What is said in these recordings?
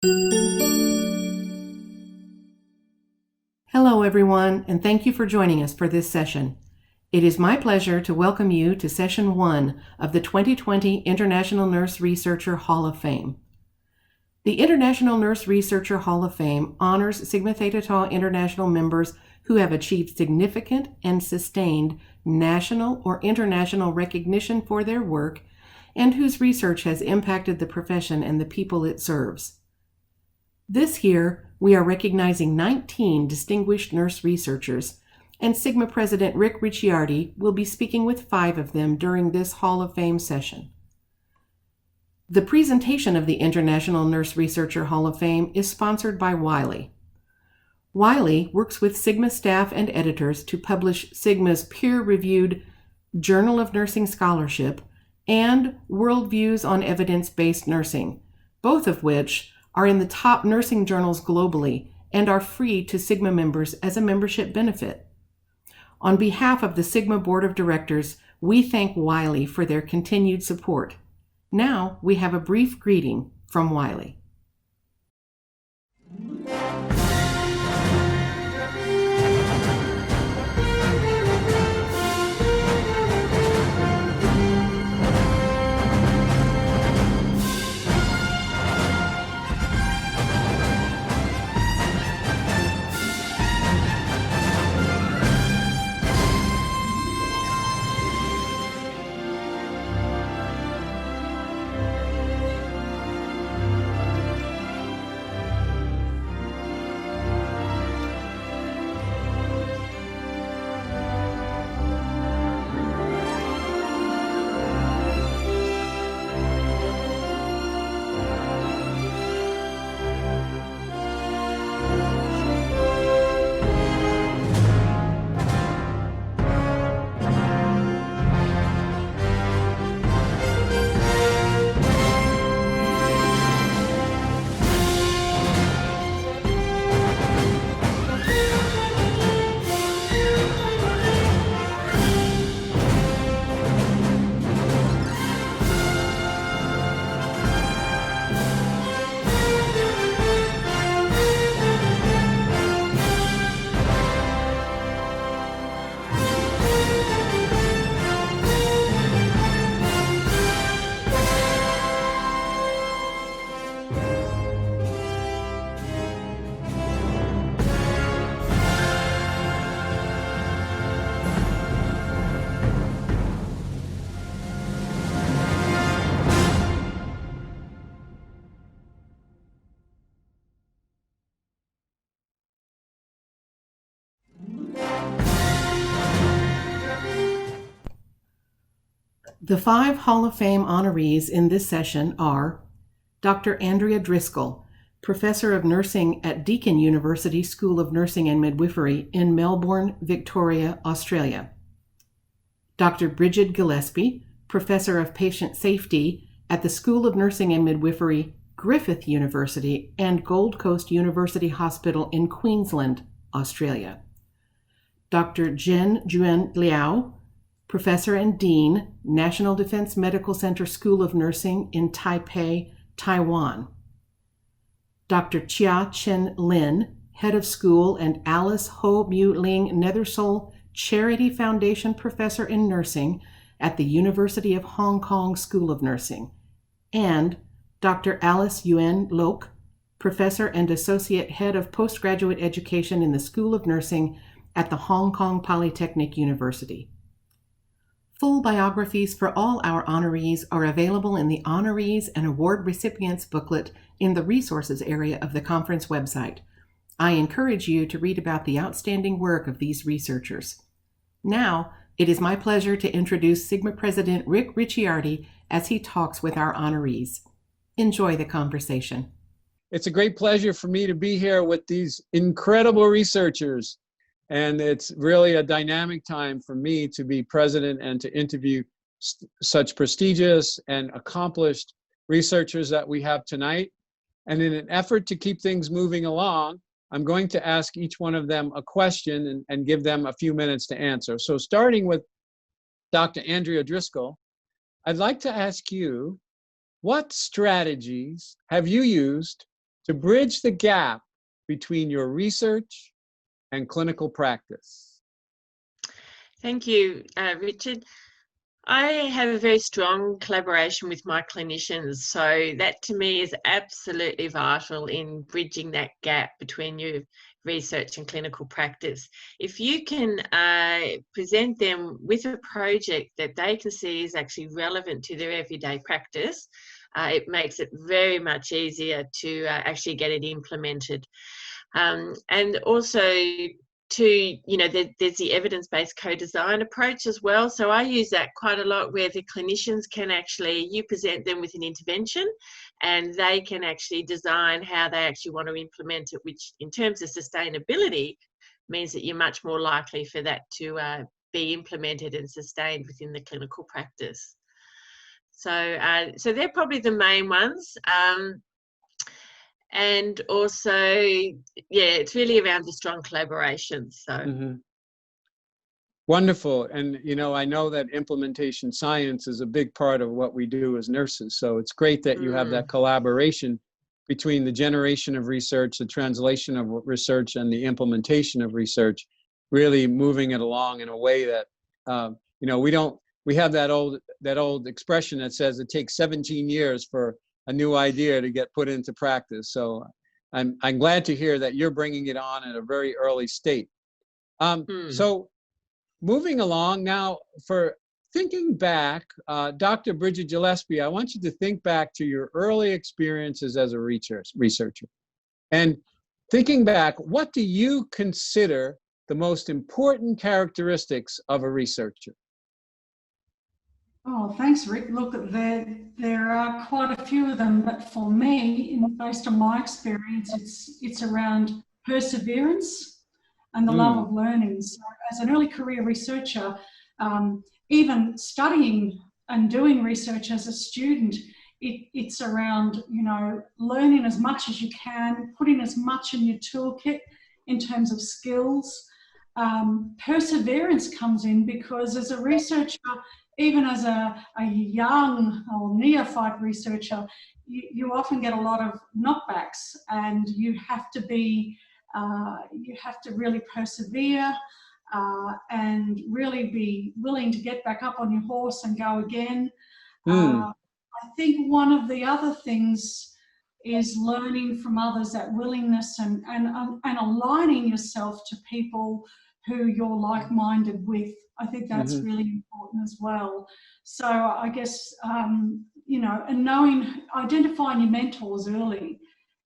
Hello, everyone, and thank you for joining us for this session. It is my pleasure to welcome you to Session 1 of the 2020 International Nurse Researcher Hall of Fame. The International Nurse Researcher Hall of Fame honors Sigma Theta Tau International members who have achieved significant and sustained national or international recognition for their work and whose research has impacted the profession and the people it serves. This year, we are recognizing 19 distinguished nurse researchers, and Sigma President Rick Ricciardi will be speaking with 5 of them during this Hall of Fame session. The presentation of the International Nurse Researcher Hall of Fame is sponsored by Wiley. Wiley works with Sigma staff and editors to publish Sigma's peer-reviewed Journal of Nursing Scholarship and Worldviews on Evidence-Based Nursing, both of which are in the top nursing journals globally and are free to Sigma members as a membership benefit. On behalf of the Sigma Board of Directors, we thank Wiley for their continued support. Now we have a brief greeting from Wiley. The 5 Hall of Fame honorees in this session are Dr. Andrea Driscoll, Professor of Nursing at Deakin University School of Nursing and Midwifery in Melbourne, Victoria, Australia. Dr. Bridget Gillespie, Professor of Patient Safety at the School of Nursing and Midwifery, Griffith University and Gold Coast University Hospital in Queensland, Australia. Dr. Jen Juen Liao, Professor and Dean, National Defense Medical Center School of Nursing in Taipei, Taiwan. Dr. Chia Chen Lin, Head of School and Alice Ho Mu Ling Nethersole Charity Foundation Professor in Nursing at the University of Hong Kong School of Nursing. And Dr. Alice Yuen Lok, Professor and Associate Head of Postgraduate Education in the School of Nursing at the Hong Kong Polytechnic University. Full biographies for all our honorees are available in the Honorees and Award Recipients booklet in the Resources area of the conference website. I encourage you to read about the outstanding work of these researchers. Now, it is my pleasure to introduce Sigma President Rick Ricciardi as he talks with our honorees. Enjoy the conversation. It's a great pleasure for me to be here with these incredible researchers. And it's really a dynamic time for me to be president and to interview such prestigious and accomplished researchers that we have tonight. And in an effort to keep things moving along, I'm going to ask each one of them a question and give them a few minutes to answer. So starting with Dr. Andrea Driscoll, I'd like to ask you, what strategies have you used to bridge the gap between your research and clinical practice? Thank you, Richard. I have a very strong collaboration with my clinicians, so that to me is absolutely vital in bridging that gap between your research and clinical practice. If you can present them with a project that they can see is actually relevant to their everyday practice, it makes it very much easier to actually get it implemented. And also, there's the evidence-based co-design approach as well. So I use that quite a lot, where the clinicians can actually, you present them with an intervention and they can actually design how they actually want to implement it, which in terms of sustainability means that you're much more likely for that to be implemented and sustained within the clinical practice. So, so they're probably the main ones. And also, yeah, it's really around the strong collaboration. So Wonderful. And I know that implementation science is a big part of what we do as nurses. So it's great that you have that collaboration between the generation of research, the translation of research, and the implementation of research, really moving it along in a way that we have that old expression that says it takes 17 years for a new idea to get put into practice. So I'm glad to hear that you're bringing it on at a very early state. So moving along now, for thinking back, Dr. Bridget Gillespie, I want you to think back to your early experiences as a researcher. And thinking back, what do you consider the most important characteristics of a researcher? Oh, thanks, Rick. Look, there are quite a few of them, but for me, based on my experience, it's around perseverance and the love of learning. So as an early career researcher, even studying and doing research as a student, it's around, learning as much as you can, putting as much in your toolkit in terms of skills. Perseverance comes in because as a researcher, even as a young or neophyte researcher, you often get a lot of knockbacks, and you have to really persevere and really be willing to get back up on your horse and go again. I think one of the other things is learning from others, that willingness and aligning yourself to people who you're like-minded with. I think that's really important as well. So I guess, and identifying your mentors early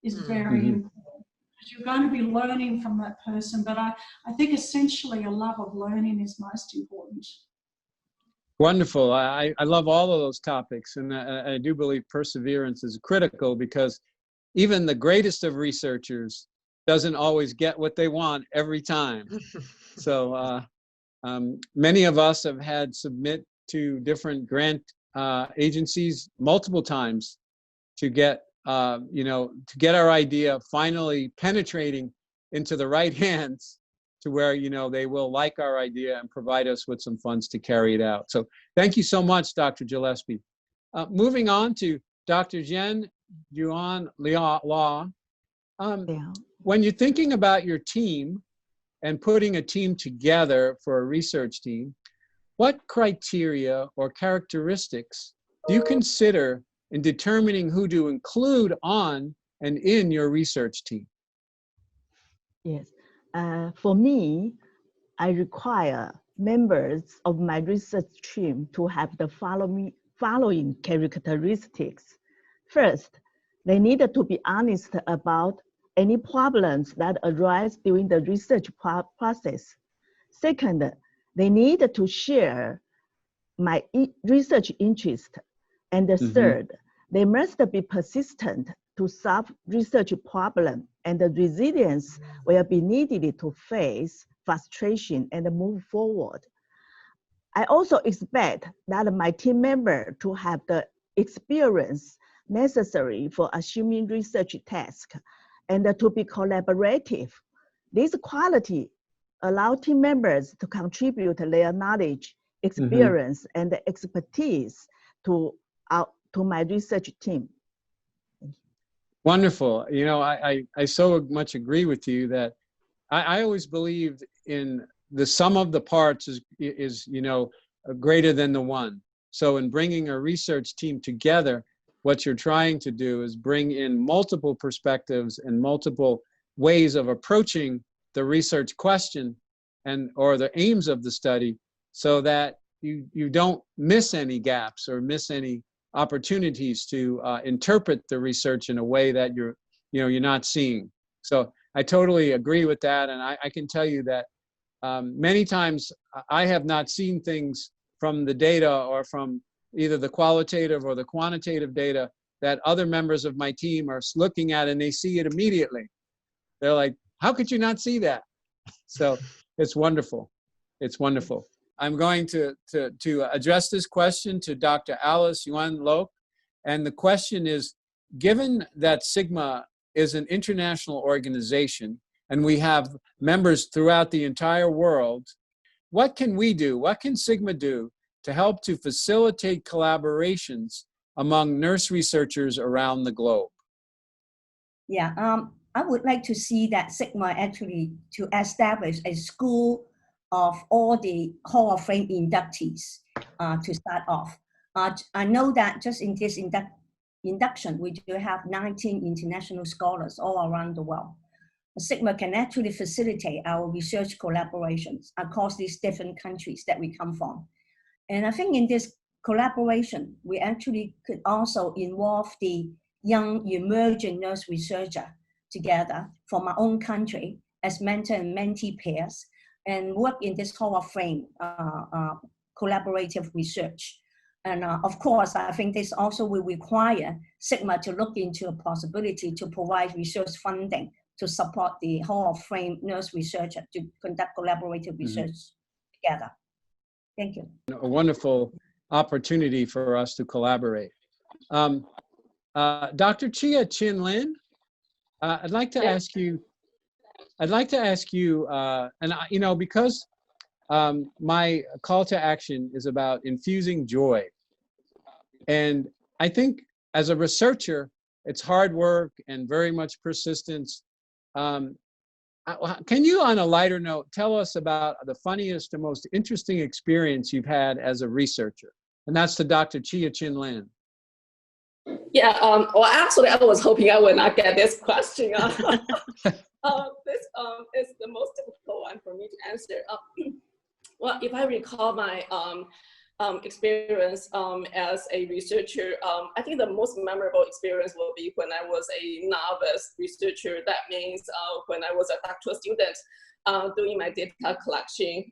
is very important, because you're going to be learning from that person. But I think essentially a love of learning is most important. Wonderful. I love all of those topics. And I do believe perseverance is critical, because even the greatest of researchers doesn't always get what they want every time. So many of us have had submit to different grant agencies multiple times to get, to get our idea finally penetrating into the right hands, to where, they will like our idea and provide us with some funds to carry it out. So thank you so much, Dr. Gillespie. Moving on to Dr. Jen Yuan Law. When you're thinking about your team and putting a team together for a research team, what criteria or characteristics do you consider in determining who to include on and in your research team? Yes, for me, I require members of my research team to have the following characteristics. First, they need to be honest about any problems that arise during the research process. Second, they need to share my research interest. And third, they must be persistent to solve research problem, and the resilience will be needed to face frustration and move forward. I also expect that my team member to have the experience necessary for assuming research tasks and to be collaborative. This quality allows team members to contribute their knowledge, experience, and expertise to my research team. Wonderful. You know, I so much agree with you that I always believed in the sum of the parts is you know, greater than the one. So in bringing a research team together, what you're trying to do is bring in multiple perspectives and multiple ways of approaching the research question and or the aims of the study, so that you don't miss any gaps or miss any opportunities to interpret the research in a way that you're not seeing. So I totally agree with that, and I can tell you that many times I have not seen things from the data or from either the qualitative or the quantitative data that other members of my team are looking at, and they see it immediately. They're like, how could you not see that? So it's wonderful. It's wonderful. I'm going to address this question to Dr. Alice Yuan Loke. And the question is, given that Sigma is an international organization and we have members throughout the entire world, what can we do? What can Sigma do to help to facilitate collaborations among nurse researchers around the globe? Yeah, I would like to see that Sigma actually to establish a school of all the Hall of Fame inductees to start off. I know that just in this induction, we do have 19 international scholars all around the world. Sigma can actually facilitate our research collaborations across these different countries that we come from. And I think in this collaboration, we actually could also involve the young emerging nurse researcher together from our own country as mentor and mentee pairs, and work in this Hall of Fame collaborative research. And of course, I think this also will require Sigma to look into a possibility to provide research funding to support the Hall of Fame nurse researcher to conduct collaborative research together. Thank you. A wonderful opportunity for us to collaborate. Dr. Chia Chin Lin, I'd like to ask you, and because my call to action is about infusing joy. And I think as a researcher, it's hard work and very much persistence. Can you, on a lighter note, tell us about the funniest and most interesting experience you've had as a researcher? And that's to Dr. Chia Chin Lin. Yeah, well, actually, I was hoping I would not get this question. This is the most difficult one for me to answer. Well, if I recall my experience as a researcher, I think the most memorable experience will be when I was a novice researcher. That means when I was a doctoral student doing my data collection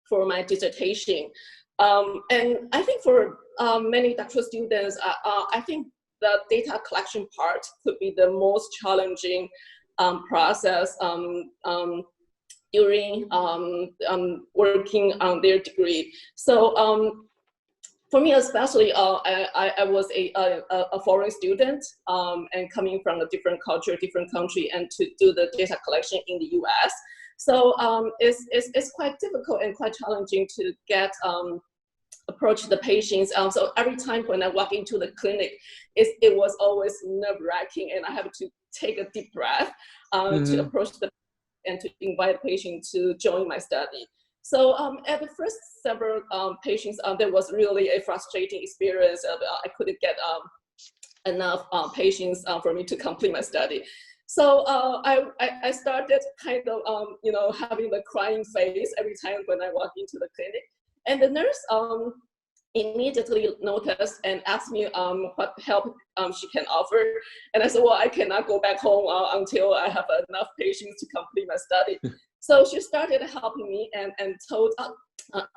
for my dissertation. And I think for many doctoral students, I think the data collection part could be the most challenging process during working on their degree. So for me especially, I was a foreign student and coming from a different culture, different country, and to do the data collection in the US. So it's quite difficult and quite challenging to get approach the patients. So every time when I walk into the clinic, it was always nerve-wracking, and I have to take a deep breath to approach the and to invite the patient to join my study. So at the first several patients, there was really a frustrating experience. I couldn't get enough patients for me to complete my study. So I started kind of having the crying face every time when I walk into the clinic. And the nurse immediately noticed and asked me what help she can offer. And I said, well, I cannot go back home until I have enough patients to complete my study. So she started helping me and told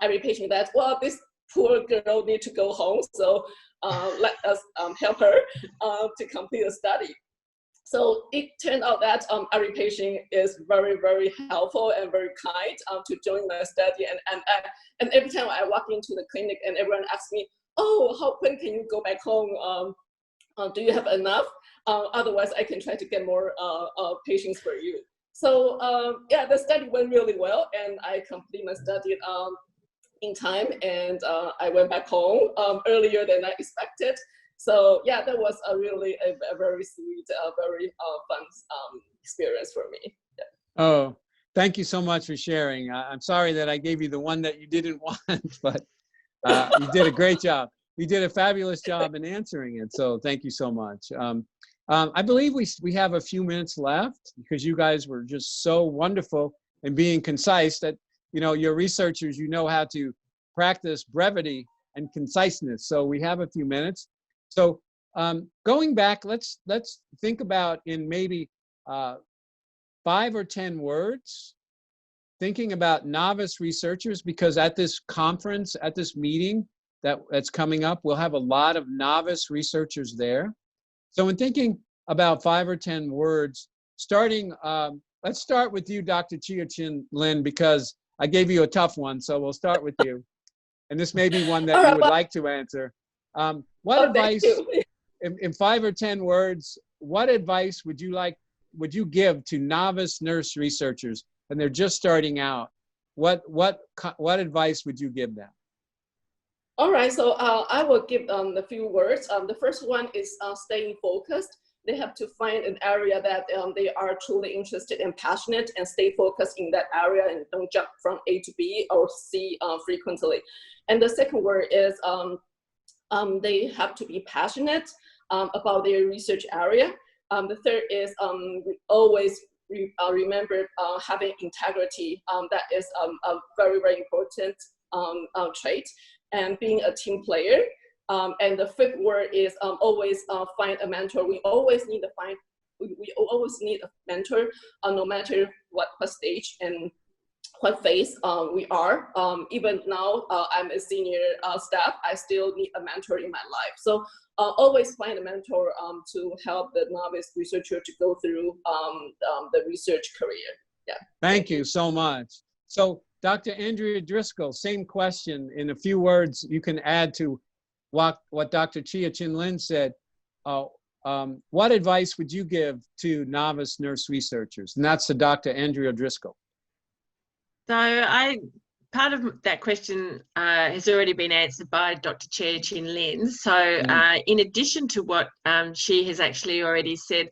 every patient that, well, this poor girl needs to go home. So let us help her to complete the study. So it turned out that every patient is very, very helpful and very kind to join my study. And every time I walk into the clinic and everyone asks me, oh, when can you go back home? Do you have enough? Otherwise, I can try to get more patients for you. So yeah, the study went really well, and I completed my study in time, and I went back home earlier than I expected. So yeah, that was a really a very sweet, very fun experience for me. Yeah. Oh, thank you so much for sharing. I'm sorry that I gave you the one that you didn't want, but you did a great job. You did a fabulous job in answering it. So thank you so much. I believe we have a few minutes left because you guys were just so wonderful in being concise that, you know, you're researchers, you know how to practice brevity and conciseness. So we have a few minutes. So going back, let's think about in maybe 5 or 10 words, thinking about novice researchers, because at this conference, at this meeting that's coming up, we'll have a lot of novice researchers there. So in thinking about 5 or 10 words, starting, let's start with you, Dr. Chia-Chin Lin, because I gave you a tough one, so we'll start with you. And this may be one that you would like to answer. What advice, in 5 or 10 words, what advice would you give to novice nurse researchers and they're just starting out? What advice would you give them? All right, so I will give a few words. The first one is staying focused. They have to find an area that they are truly interested and passionate, and stay focused in that area and don't jump from A to B or C frequently. And the second word is they have to be passionate about their research area. The third is always remember having integrity. That is a very, very important trait. And being a team player. And the fifth word is always find a mentor. We always need a mentor, no matter what stage and what phase we are. Even now, I'm a senior staff, I still need a mentor in my life. So always find a mentor to help the novice researcher to go through the research career. Yeah. Thank you so much. So Dr. Andrea Driscoll, same question. In a few words, you can add to what Dr. Chia-Chin Lin said. What advice would you give to novice nurse researchers? And that's to Dr. Andrea Driscoll. So part of that question has already been answered by Dr. Chia-Chin Lin. So in addition to what she has actually already said,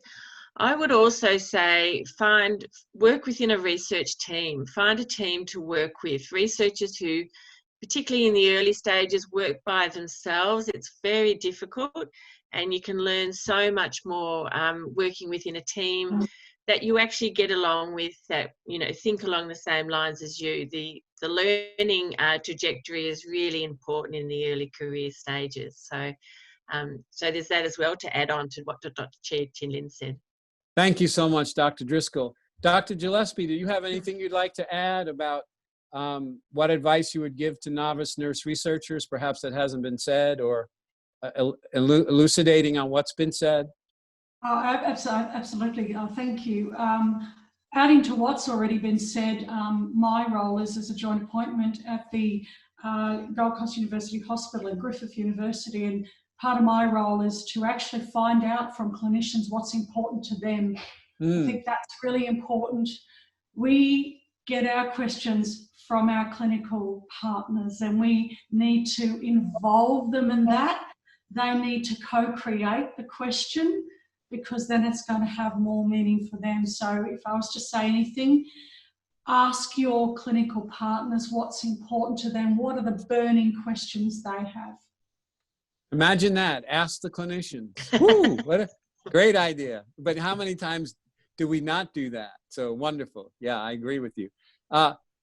I would also say work within a research team. Find a team to work with. Researchers who, particularly in the early stages, work by themselves. It's very difficult, and you can learn so much more working within a team that you actually get along with, that, you know, think along the same lines as you. The learning trajectory is really important in the early career stages. So there's that as well to add on to what Dr. Chia-Chin Lin said. Thank you so much, Dr. Driscoll. Dr. Gillespie, do you have anything you'd like to add about what advice you would give to novice nurse researchers, perhaps that hasn't been said, or elucidating on what's been said? Oh, absolutely. Thank you. Adding to what's already been said, my role is as a joint appointment at the Gold Coast University Hospital and Griffith University, and part of my role is to actually find out from clinicians what's important to them. I think that's really important. We get our questions from our clinical partners, and we need to involve them in that. They need to co-create the question, because then it's going to have more meaning for them. So if I was to say anything, ask your clinical partners what's important to them. What are the burning questions they have? Imagine that. Ask the clinicians. Woo, what a great idea. But how many times do we not do that? So wonderful. Yeah, I agree with you.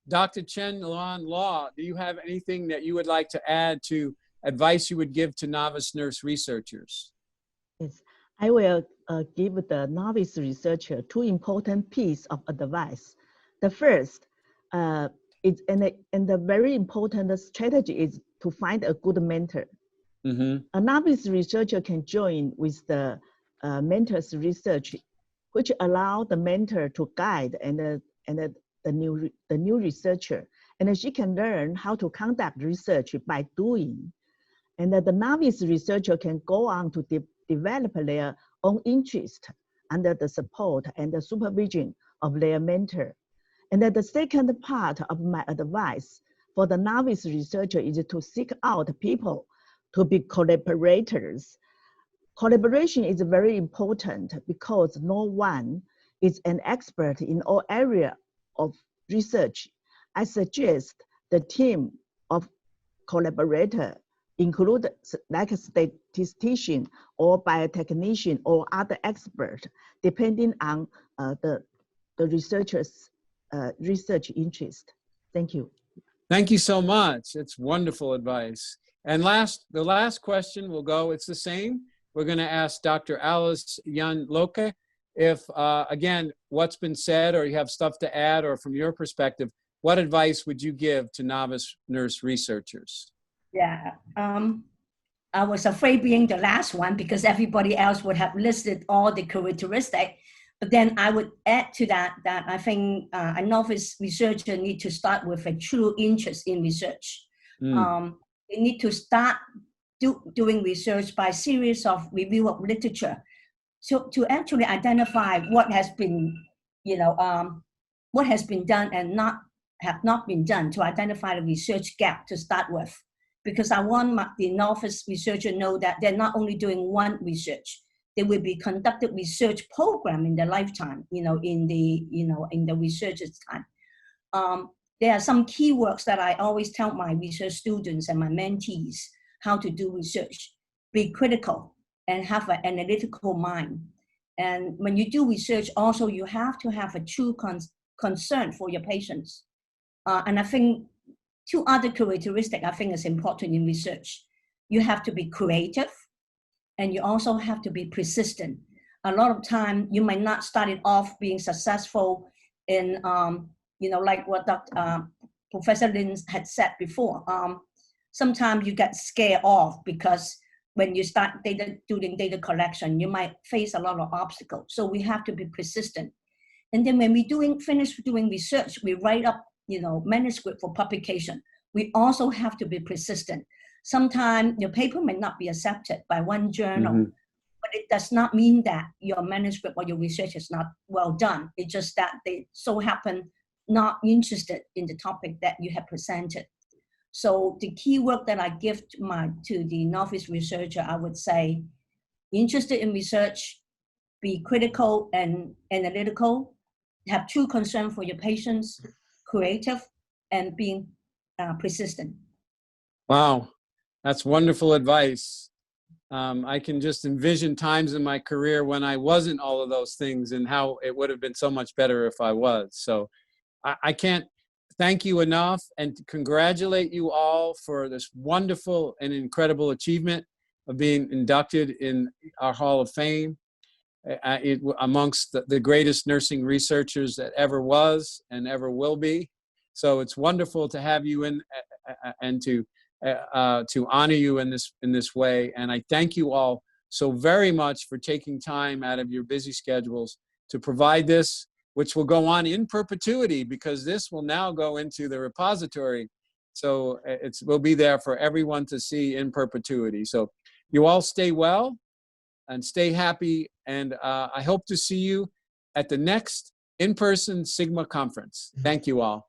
Dr. Chen Lan Law, do you have anything that you would like to add to advice you would give to novice nurse researchers? Yes, I will give the novice researcher 2 important pieces of advice. The first, and the very important strategy is to find a good mentor. A novice researcher can join with the mentor's research, which allow the mentor to guide the new researcher, and she can learn how to conduct research by doing. And the novice researcher can go on to develop their own interest under the support and the supervision of their mentor. And the second part of my advice for the novice researcher is to seek out people to be collaborators. Collaboration is very important because no one is an expert in all areas of research. I suggest the team of collaborators include like a statistician or biotechnician or other expert, depending on the researcher's research interest. Thank you. Thank you so much. It's wonderful advice. And the last question will go, it's the same. We're going to ask Dr. Alice Yan Loke if, again, what's been said or you have stuff to add, or from your perspective, what advice would you give to novice nurse researchers? Yeah, I was afraid being the last one because everybody else would have listed all the characteristics. But then I would add to that I think a novice researcher need to start with a true interest in research. They need to start doing research by series of review of literature, so to actually identify what has been, what has been done and have not been done, to identify the research gap to start with. Because I want the novice researcher know that they're not only doing one research, they will be conducted research program in their lifetime, in the researcher's time. There are some keywords that I always tell my research students and my mentees how to do research. Be critical and have an analytical mind. And when you do research, also you have to have a true concern for your patients. And I think two other characteristics I think is important in research. You have to be creative, and you also have to be persistent. A lot of time you might not start it off being successful in, like what Professor Lin had said before. Sometimes you get scared off because when you start doing data collection, you might face a lot of obstacles. So we have to be persistent. And then when we finish doing research, we write up, manuscript for publication. We also have to be persistent. Sometimes your paper may not be accepted by one journal, but it does not mean that your manuscript or your research is not well done. It's just that they so happen not interested in the topic that you have presented. So the key word that I give to the novice researcher, I would say, interested in research, be critical and analytical, have true concern for your patients, creative, and being persistent. Wow, that's wonderful advice. I can just envision times in my career when I wasn't all of those things and how it would have been so much better if I was. So I can't thank you enough and congratulate you all for this wonderful and incredible achievement of being inducted in our Hall of Fame amongst the greatest nursing researchers that ever was and ever will be. So it's wonderful to have you in and to honor you in this way. And I thank you all so very much for taking time out of your busy schedules to provide this, which will go on in perpetuity because this will now go into the repository. So it will be there for everyone to see in perpetuity. So you all stay well and stay happy. And I hope to see you at the next in-person Sigma conference. Thank you all.